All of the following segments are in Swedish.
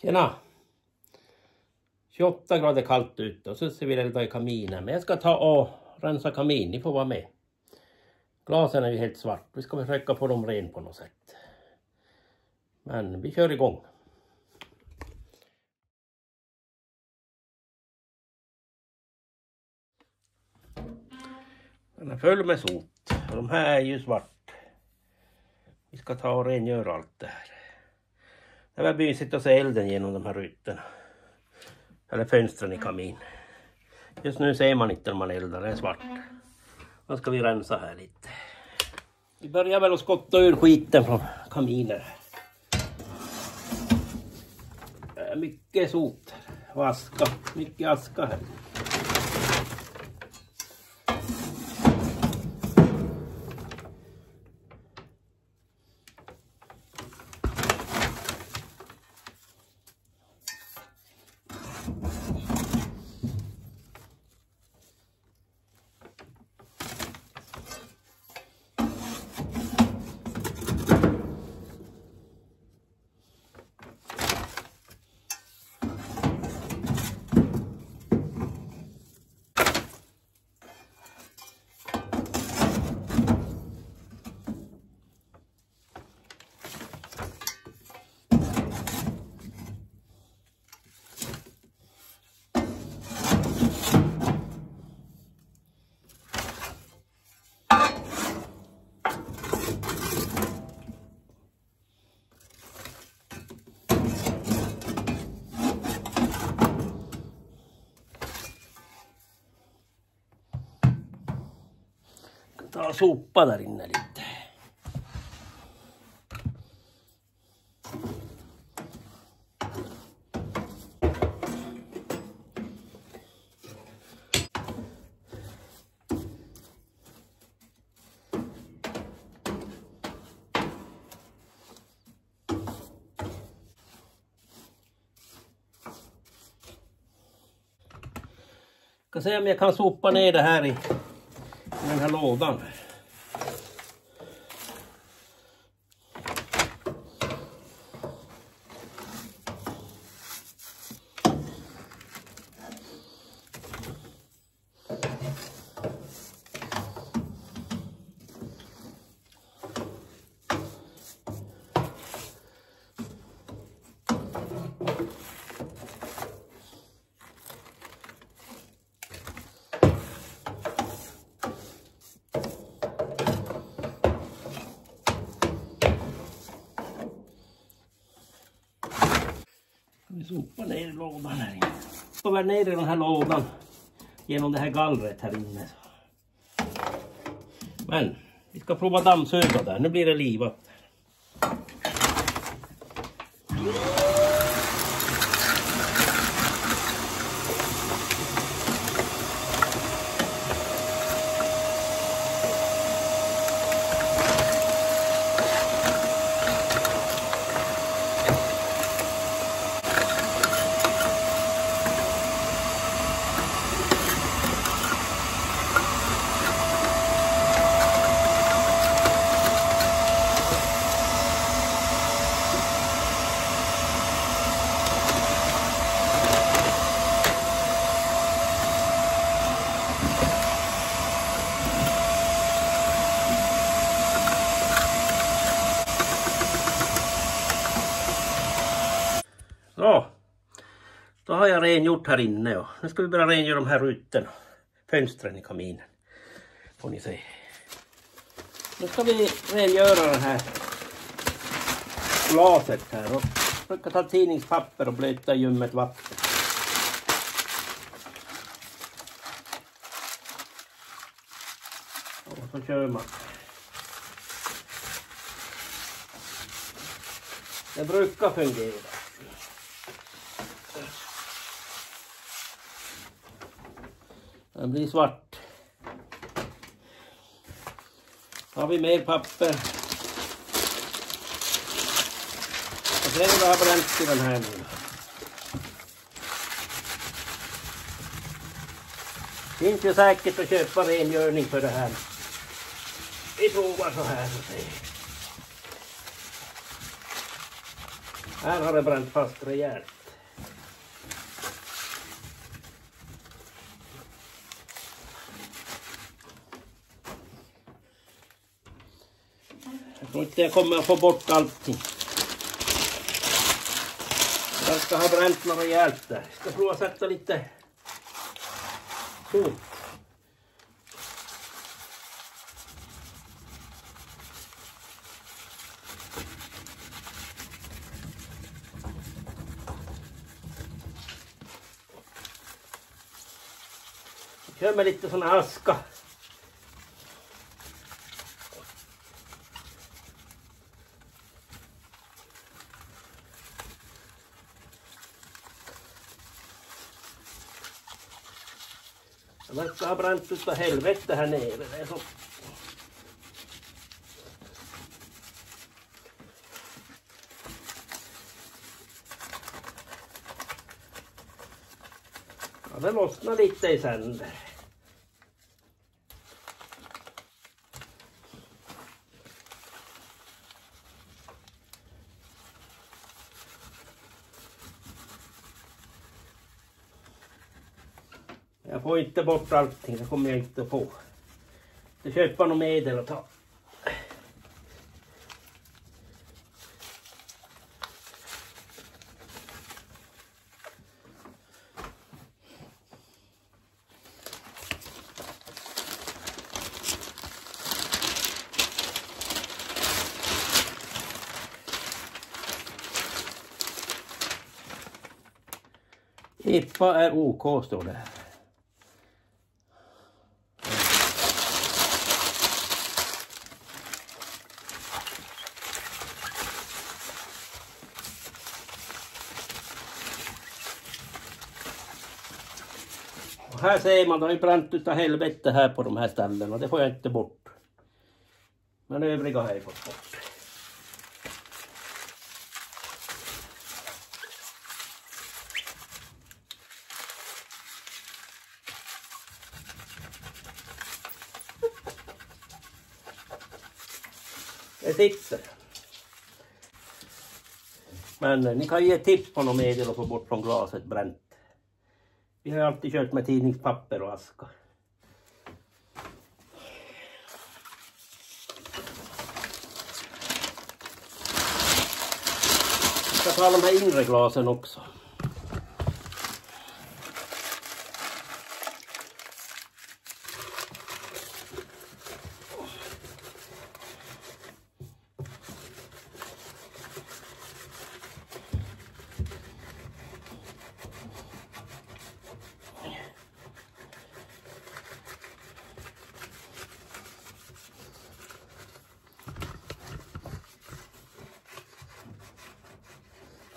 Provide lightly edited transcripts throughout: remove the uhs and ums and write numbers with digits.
Tjena! 28 grader kallt ute och så ser vi elda i kaminen. Men jag ska ta och rensa kamin, ni får vara med. Glasen är ju helt svart, vi ska försöka få dem ren på något sätt. Men vi kör igång. Den är full med sot och de här är ju svart. Vi ska ta och rengöra allt det här. Det var mysigt att se elden genom de här rutorna. Eller fönstren i kamin. Just nu ser man inte när man eldar, det är svart. Nu ska vi rensa här lite. Vi börjar väl att skotta ur skiten från kaminer. Det är mycket sot och aska. Mycket aska här. Ta och sopa där inne lite. Jag ska se om jag kan sopa ner det här i den här lådan. Vi sopar ner lådan här inne. Sopar ner i den här lådan genom det här gallret här inne. Men vi ska prova dammsuga där. Nu blir det livat. Så, då har jag rengjort här inne och nu ska vi börja rengöra de här rutorna, fönstren i kaminen. Får ni se. Nu ska vi rengöra det här glaset här och försöka ta tidningspapper och blöta i ljummet vatten. Och så kör man. Det brukar fungera. Den blir svart. Har vi mer papper. Jag tror att jag har bränt i den här nu. Det är inte säkert att köpa rengörning för det här. Vi provar så här och ser. Här har det bränt fast rejält. Jag tror inte jag kommer att få bort allting. Jag ska ha bränt något rejält där. Jag ska prova sätta lite sot. Jag kör med lite sån här aska. Det verkar ha bränt utav helvete här nere. Det är så. Ja, det lossnar lite i sänder. Jag får inte bort allting, det kommer jag inte på. Jag köper något medel och ta. Epa är OK, står det här. Och här ser man, det har ju bränt utav helvete här på de här ställena. Det får jag inte bort. Men övriga har jag fått bort. Det sitter. Men ni kan ge tips på något medel och få bort från glaset bränt. Vi har alltid kört med tidningspapper och aska. Vi ska ta de här inre glasen också.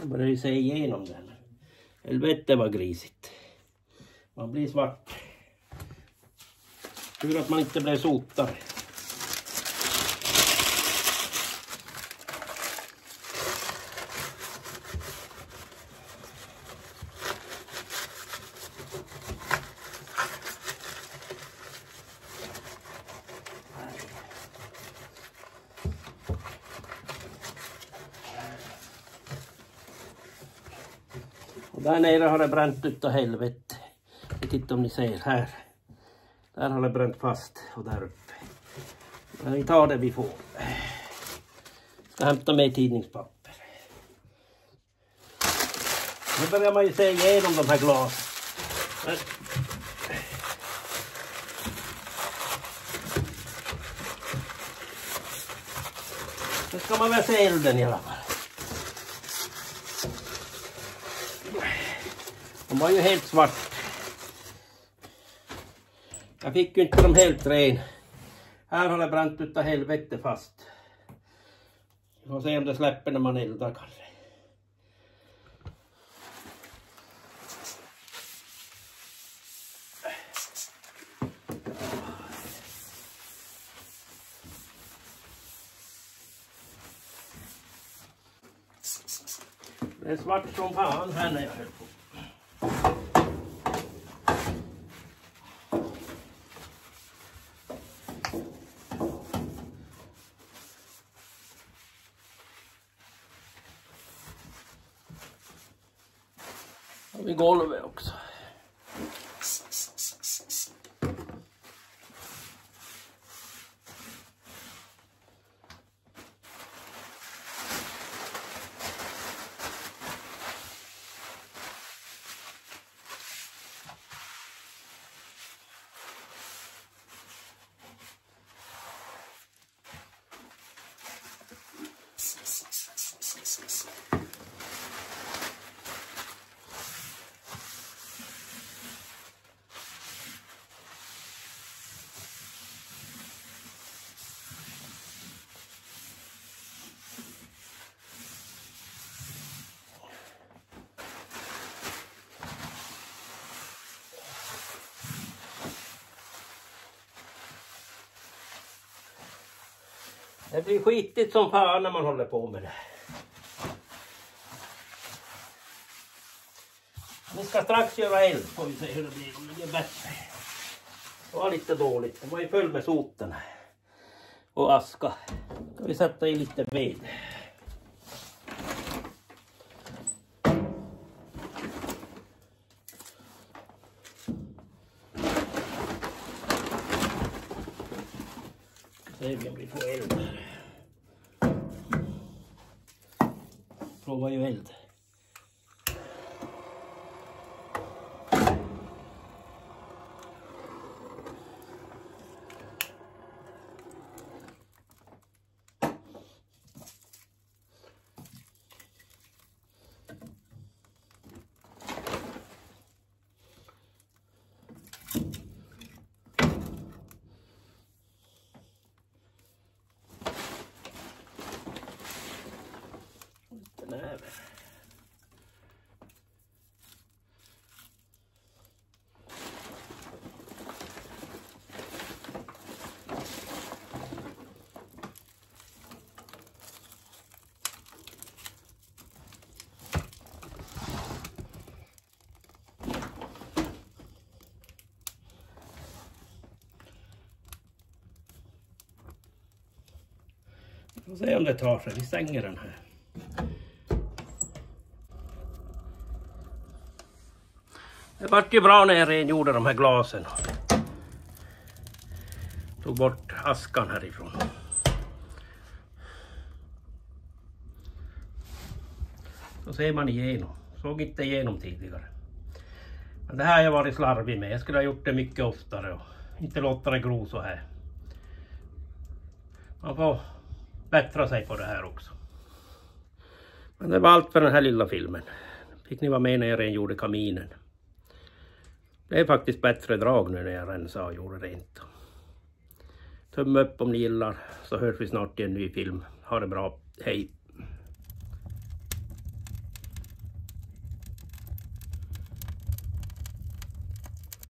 Jag börjar ju se igenom den. Helvete var grisigt. Man blir svart. Tur att man inte blev sotare. Och där nere har det bränt utav helvete. Titta om ni ser här. Där har det bränt fast och där uppe. Men vi tar det vi får. Ska hämta med tidningspapper. Nu börjar man ju se igenom de här glasen. Nu ska man väl se elden i alla fall. De var ju helt svart. Jag fick ju inte dem helt ren. Här har det bränt utav helvete fast. Vi får se om det släpper när man eldar kanske. Det är svart som fan här när jag höll på. har vi golvet också. Det blir skitigt som fan när man håller på med det. Vi ska strax göra eld, får vi se hur det blir, om det blir bättre. Det var lite dåligt, det var ju full med soten och aska. Ska vi sätta i lite ved. Se om vi får eld. Prova ju eld. Vi får se om det tar sig. Vi stänger den här. Det vart ju bra när jag rengjorde de här glasen. Tog bort askan härifrån. Så ser man igenom. Såg inte igenom tidigare. Men det här har jag varit slarvig med. Jag skulle ha gjort det mycket oftare och inte låta det gro så här. Man får bättra sig på det här också. Men det var allt för den här lilla filmen. Fick ni vara med när jag rengjorde kaminen. Det är faktiskt bättre drag nu när jag rensade och gjorde rent. Tumme upp om ni gillar, så hörs vi snart i en ny film. Ha det bra, hej!